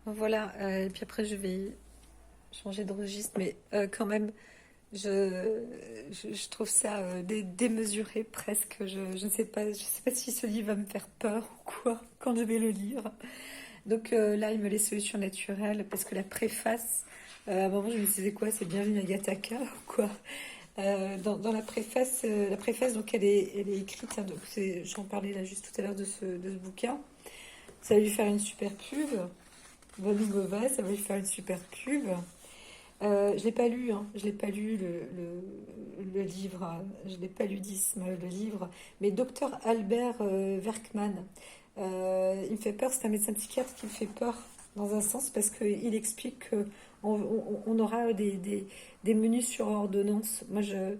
Voilà, et puis après je vais changer de registre, mais quand même, je, je trouve ça démesuré presque. Je sais pas si ce livre va me faire peur ou quoi quand je vais le lire. Donc là, il me les solutions naturelles parce que la préface, à un moment je me disais quoi, c'est Bienvenue à Gattaca ou quoi. Dans la préface donc elle est écrite, hein, donc j'en parlais là juste tout à l'heure de ce bouquin. Ça va lui faire une super pub, bonne ou mauvaise, ça va lui faire une super pub. Je l'ai pas lu, hein. Je l'ai pas lu le livre, hein. Je l'ai pas lu d'Isme, le livre. Mais docteur Albert Werkman, il me fait peur. C'est un médecin psychiatre qui me fait peur dans un sens parce qu'il explique que on aura des menus sur ordonnance. Moi, je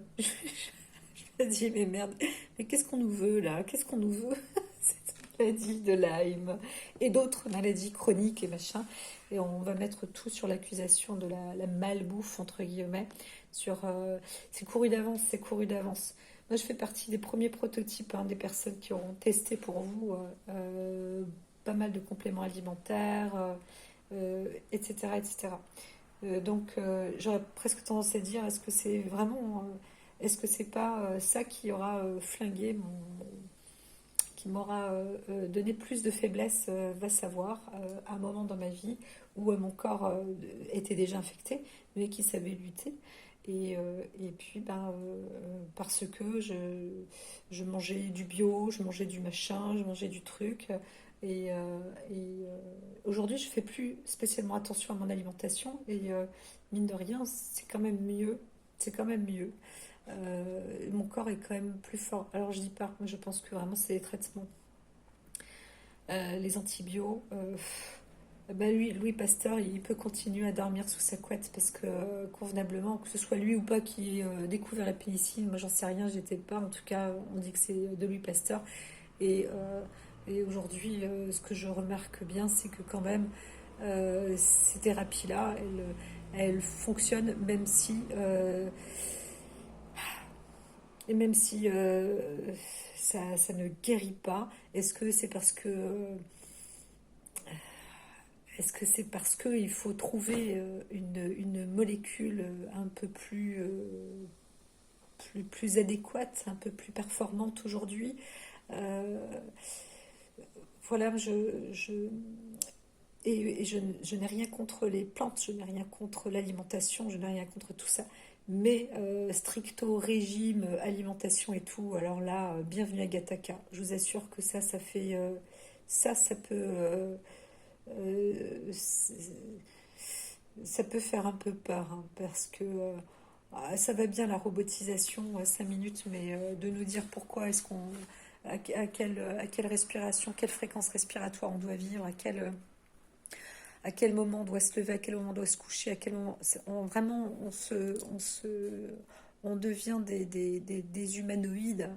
me dis mais merde, mais qu'est-ce qu'on nous veut là? Qu'est-ce qu'on nous veut? Cette maladie de Lyme et d'autres maladies chroniques et machin. Et on va mettre tout sur l'accusation de la malbouffe, entre guillemets. Sur, c'est couru d'avance, c'est couru d'avance. Moi, je fais partie des premiers prototypes, hein, des personnes qui auront testé pour vous pas mal de compléments alimentaires, etc. etc. J'aurais presque tendance à dire, est-ce que c'est vraiment, est-ce que c'est pas ça qui aura flingué qui m'aura donné plus de faiblesse, va savoir, à un moment dans ma vie où mon corps était déjà infecté, mais qui savait lutter. Et puis, parce que je mangeais du bio, je mangeais du machin, je mangeais du truc. Aujourd'hui, je fais plus spécialement attention à mon alimentation. Mine de rien, c'est quand même mieux. C'est quand même mieux. Mon corps est quand même plus fort. Alors je dis pas, moi je pense que vraiment c'est les traitements. Les antibiotiques, lui, Louis Pasteur, il peut continuer à dormir sous sa couette parce que convenablement, que ce soit lui ou pas qui ait découvert la pénicilline, moi j'en sais rien, j'étais pas. En tout cas, on dit que c'est de Louis Pasteur. Et, euh, et aujourd'hui, ce que je remarque bien, c'est que quand même, ces thérapies-là, elles fonctionnent même si ça ne guérit pas. Est-ce que c'est parce qu'il faut trouver une molécule un peu plus adéquate, un peu plus performante aujourd'hui? Euh, voilà, je n'ai rien contre les plantes, je n'ai rien contre l'alimentation, je n'ai rien contre tout ça. Mais stricto régime, alimentation et tout, alors là, bienvenue à Gattaca. Je vous assure que ça fait. Ça peut. Euh, Ça peut faire un peu peur, hein, parce que ça va bien la robotisation à 5 minutes, mais de nous dire pourquoi est-ce qu'on. À quelle respiration, quelle fréquence respiratoire on doit vivre, à quel moment on doit se lever, à quel moment on doit se coucher, à quel moment. Vraiment, on devient des humanoïdes.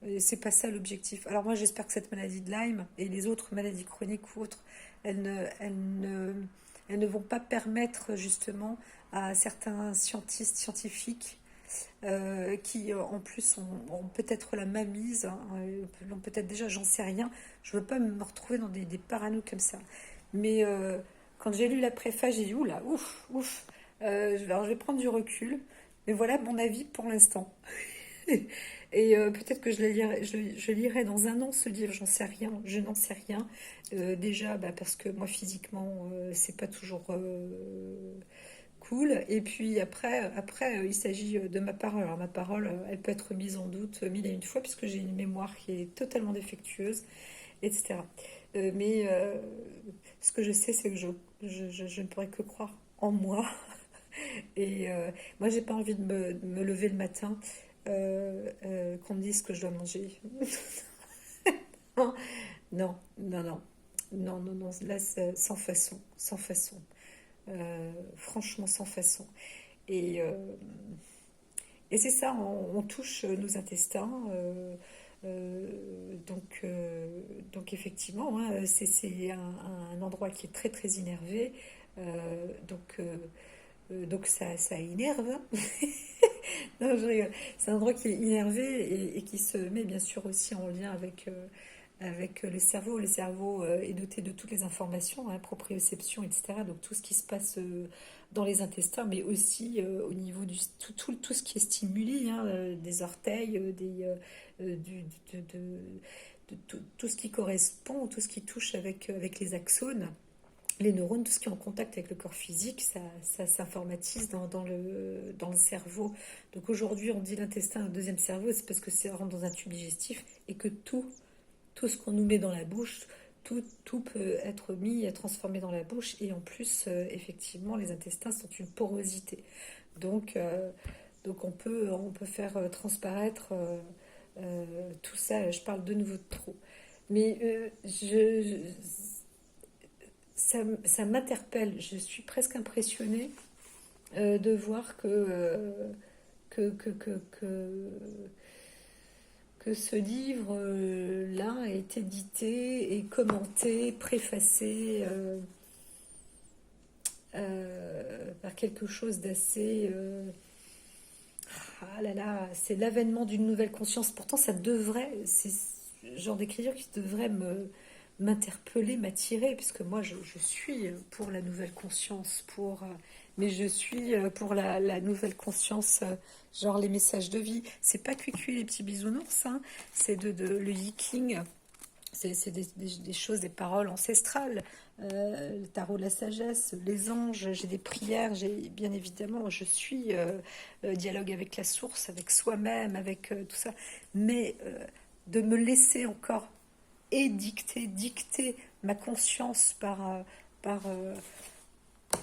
Et c'est pas ça l'objectif. Alors moi, j'espère que cette maladie de Lyme et les autres maladies chroniques ou autres, elles ne vont pas permettre justement à certains scientifiques qui en plus ont peut-être la mainmise, hein, l'ont peut-être déjà, j'en sais rien. Je veux pas me retrouver dans des parano comme ça. Mais quand j'ai lu la préface, j'ai dit oula, ouf, ouf. Alors je vais prendre du recul. Mais voilà mon avis pour l'instant. Et peut-être que je lirai dans un an ce livre, j'en sais rien, je n'en sais rien. Déjà, parce que moi physiquement, c'est pas toujours cool. Et puis après il s'agit de ma parole. Alors ma parole, elle peut être mise en doute mille et une fois, puisque j'ai une mémoire qui est totalement défectueuse, etc. Mais ce que je sais, c'est que je ne pourrais que croire en moi. Et moi, j'ai pas envie de me lever le matin, qu'on me dise ce que je dois manger. Non, non, non, non, non, non, non, là, sans façon, sans façon. Franchement, sans façon. Et, euh, et c'est ça, on touche nos intestins. Donc effectivement, hein, c'est un endroit qui est très très innervé. Donc ça énerve. Non, je rigole. C'est un endroit qui est innervé et qui se met bien sûr aussi en lien avec, avec le cerveau. Le cerveau est doté de toutes les informations, hein, proprioception, etc. Donc tout ce qui se passe dans les intestins, mais aussi au niveau du tout ce qui est stimulé, hein, des orteils, tout ce qui correspond, tout ce qui touche avec les axones, les neurones, tout ce qui est en contact avec le corps physique, ça s'informatise dans le cerveau. Donc aujourd'hui, on dit l'intestin un deuxième cerveau, c'est parce que ça rentre dans un tube digestif et que tout ce qu'on nous met dans la bouche, tout peut être mis, transformé dans la bouche. Et en plus, effectivement, les intestins sont une porosité. Donc, donc on peut faire transparaître tout ça. Je parle de nouveau de trop. Mais ça m'interpelle. Je suis presque impressionnée de voir que, que ce livre-là a été édité et commenté, préfacé par quelque chose d'assez... ah là là, c'est l'avènement d'une nouvelle conscience. Pourtant, c'est le genre d'écriture qui devrait m'interpeller, m'attirer, puisque moi, je suis pour la nouvelle conscience, mais je suis pour la nouvelle conscience, genre les messages de vie. C'est pas cuicui les petits bisounours, hein, c'est le yiking. C'est des choses, des paroles ancestrales, le tarot de la sagesse, les anges, j'ai des prières, j'ai bien évidemment, je suis dialogue avec la source, avec soi-même, avec tout ça, mais de me laisser encore dicter ma conscience par, euh,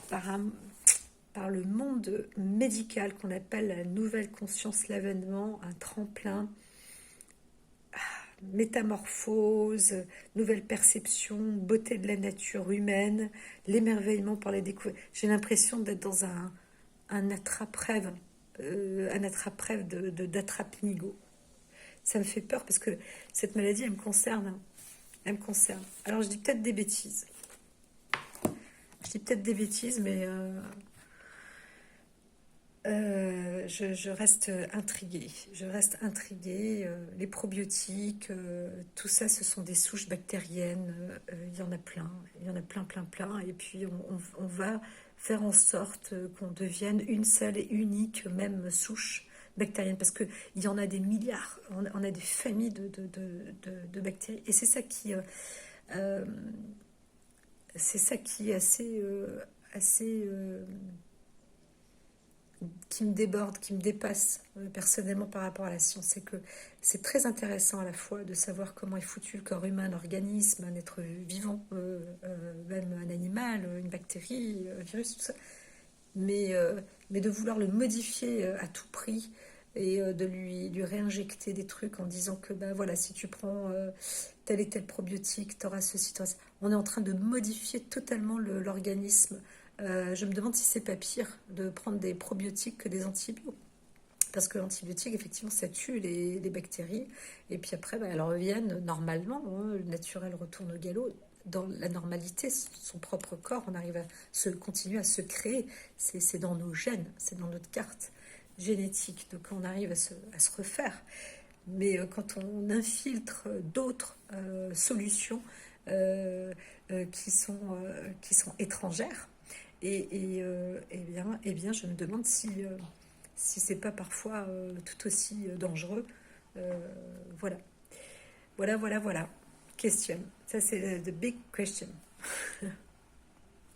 par, un, par le monde médical qu'on appelle la nouvelle conscience, l'avènement, un tremplin, métamorphose, nouvelle perception, beauté de la nature humaine, l'émerveillement par les découvertes. J'ai l'impression d'être dans un attrape-rêve, d'attrape-nigo. Ça me fait peur parce que cette maladie, elle me concerne, hein. Elle me concerne. Alors je dis peut-être des bêtises. Mais je reste intriguée. Les probiotiques, tout ça, ce sont des souches bactériennes. Il y en a plein. Il y en a plein, plein, plein. Et puis, on va faire en sorte qu'on devienne une seule et unique, même souche bactérienne. Parce qu'il y en a des milliards. On a des familles de bactéries. Et euh, c'est ça qui est assez qui me déborde, qui me dépasse personnellement par rapport à la science. C'est que c'est très intéressant à la fois de savoir comment est foutu le corps humain, un organisme, un être vivant, même un animal, une bactérie, un virus, tout ça. Mais de vouloir le modifier à tout prix et de lui réinjecter des trucs en disant que bah, voilà, si tu prends tel et tel probiotique, tu auras ceci, t'auras ça. On est en train de modifier totalement l'organisme. Je me demande si c'est pas pire de prendre des probiotiques que des antibiotiques. Parce que l'antibiotique, effectivement, ça tue les bactéries. Et puis après, bah, elles reviennent normalement, hein, le naturel retourne au galop. Dans la normalité, son propre corps, on arrive à continuer à se créer. C'est dans nos gènes, c'est dans notre carte génétique. Donc on arrive à se refaire. Mais quand on infiltre d'autres solutions qui sont étrangères, eh bien, je me demande si c'est pas parfois tout aussi dangereux. Euh, voilà. Voilà. Question. Ça, c'est the big question.